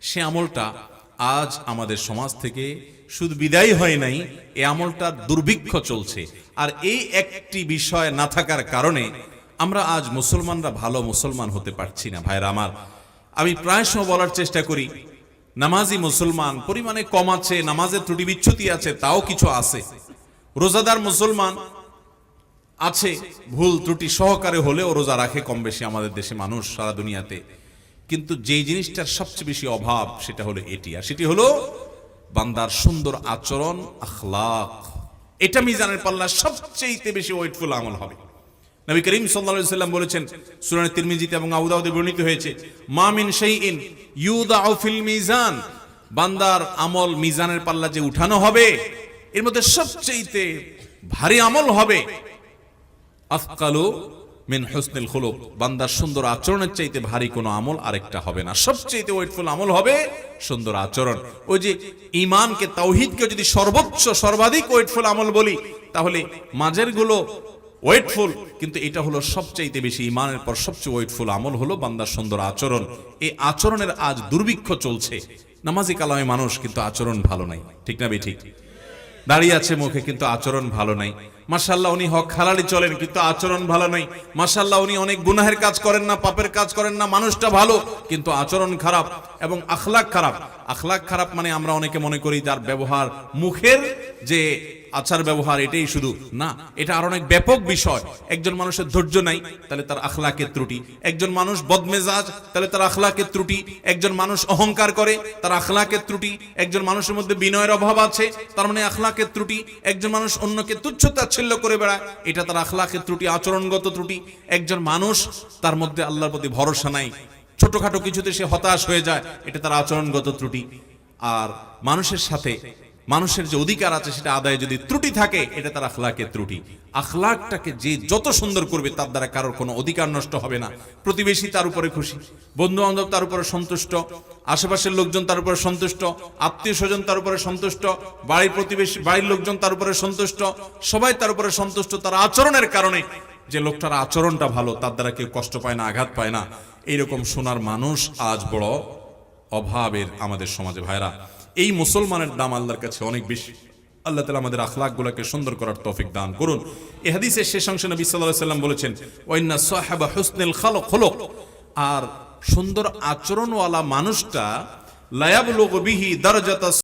সে আমলটা আজ আমাদের সমাজ থেকে শুধু বিদায় হয় নাই, এই আমলটা দুর্ভিক্ষ চলছে। আর এই একটি বিষয় না থাকার কারণে আমরা আজ মুসলমানরা ভালো মুসলমান হতে পারছি না। ভাইরা আমার, আমি প্রায় সময় বলার চেষ্টা করি, নামাজি মুসলমান পরিমাণে কম আছে, নামাজের ত্রুটি বিচ্যুতি আছে, তাও কিছু আছে। রোজাদার মুসলমান আছে, ভুল ত্রুটি সহকারে হলেও রোজা রাখে কম বেশি আমাদের দেশে মানুষ, সারা দুনিয়াতে। কিন্তু যেই জিনিসটার সবচেয়ে বেশি অভাব সেটা হলো এটি, আর সেটি হলো বান্দার সুন্দর আচরণ, আখলাক। এটা মিজানের পাল্লা সবচেয়ে বেশি ওয়েটফুল আমল হবে। নবী করিম সাল্লাল্লাহু আলাইহি ওয়াসাল্লাম বলেছেন, সুনানে তিরমিজিতে এবং আবু দাউদে বর্ণিত হয়েছে, মা মিন শাইইন ইউদাউ ফিল মিজান, বান্দার আমল মিজানের পাল্লা যে উঠানো হবে, এর মধ্যে সবচেয়ে ভারী আমল হবে আফকালু মিন হুসনিল খুলুক, বান্দার সুন্দর আচরণের চাইতে ভারী কোনো আমল আরেকটা হবে না। সবচেয়ে ওয়েটফুল আমল হবে সুন্দর আচরণ। ওই যে ঈমানকে, তাওহীদকে যদি সর্বোচ্চ সর্বাধিক ওয়েটফুল আমল বলি, তাহলে মাঝের গুলো ওয়েটফুল, কিন্তু এটা হলো সবচাইতে বেশি, ঈমানের পর সবচেয়ে ওয়েটফুল আমল হলো বান্দার সুন্দর আচরণ। এই আচরণের আজ দুর্ভিক্ষ চলছে। নামাজি কালামে মানুষ, কিন্তু আচরণ ভালো নাই। ঠিক না বেঠিক? দাঁড়িয়ে আছে মুখে, কিন্তু আচরণ ভালো নাই। মাশাআল্লাহ উনি হক হালালি চলেন, কিন্তু আচরণ ভালো নাই। মাশাআল্লাহ উনি অনেক গুনাহের কাজ করেন না, পাপের কাজ করেন না, মানুষটা ভালো, কিন্তু আচরণ খারাপ এবং আখলাক খারাপ। আখলাক খারাপ মানে আমরা অনেকে মনে করি যার ব্যবহার, মুখের যে আচার ব্যবহার, এটাই শুধু না, এটা আর অনেক ব্যাপক বিষয়। একজন মানুষের ধৈর্য নাই, তাহলে তার আখলাকের ত্রুটি। একজন মানুষ বদমেজাজ, তাহলে তার আখলাকের ত্রুটি। একজন মানুষ অহংকার করে, তার আখলাকের ত্রুটি। একজন মানুষের মধ্যে বিনয়ের অভাব আছে, তার মানে আখলাকের ত্রুটি। একজন মানুষ অন্যকে তুচ্ছ-তাচ্ছিল্য করে বেড়ায়, এটা তার আখলাকের ত্রুটি, আচরণগত ত্রুটি। একজন মানুষ, তার মধ্যে আল্লাহর প্রতি ভরসা নাই, ছোটখাটো কিছুতে সে হতাশ হয়ে যায়, এটা তার আচরণগত ত্রুটি। আর মানুষের সাথে মানুষের যে অধিকার আছে সেটা আদায়ে যদি ত্রুটি থাকে, এটা তার আখলাকের ত্রুটি। আখলাকটাকে যে যত সুন্দর করবে, তার দ্বারা কারোর কোনো অধিকার নষ্ট হবে না। প্রতিবেশী তার উপরে খুশি, বন্ধু বান্ধব তার উপরে সন্তুষ্ট, আশেপাশের লোকজন তার উপরে সন্তুষ্ট, আত্মীয় স্বজন তার উপরে সন্তুষ্ট, বাড়ির প্রতিবেশী, বাড়ির লোকজন তার উপরে সন্তুষ্ট, সবাই তার উপরে সন্তুষ্ট তার আচরণের কারণে। যে লোকটার আচরণটা ভালো, তার দ্বারা কেউ কষ্ট পায় না, আঘাত পায় না। এইরকম সোনার মানুষ আজ বড় অভাবের আমাদের সমাজে। ভাইরা, এই মুসলমানের দাম আল্লাহর কাছে অনেক বেশি। আল্লাহ তাআলা আমাদের আখলাকগুলোকে সুন্দর করার তৌফিক দান করুন। এই হাদিসের শেষ অংশে নবী সাল্লাল্লাহু আলাইহি ওয়াসাল্লাম বলেছেন, ওয়া ইন্না সাহাবা হুসনুল খুলুক, আর সুন্দর আচরণওয়ালা মানুষটা লা ইয়াবলুগু বিহি দারাজাতাস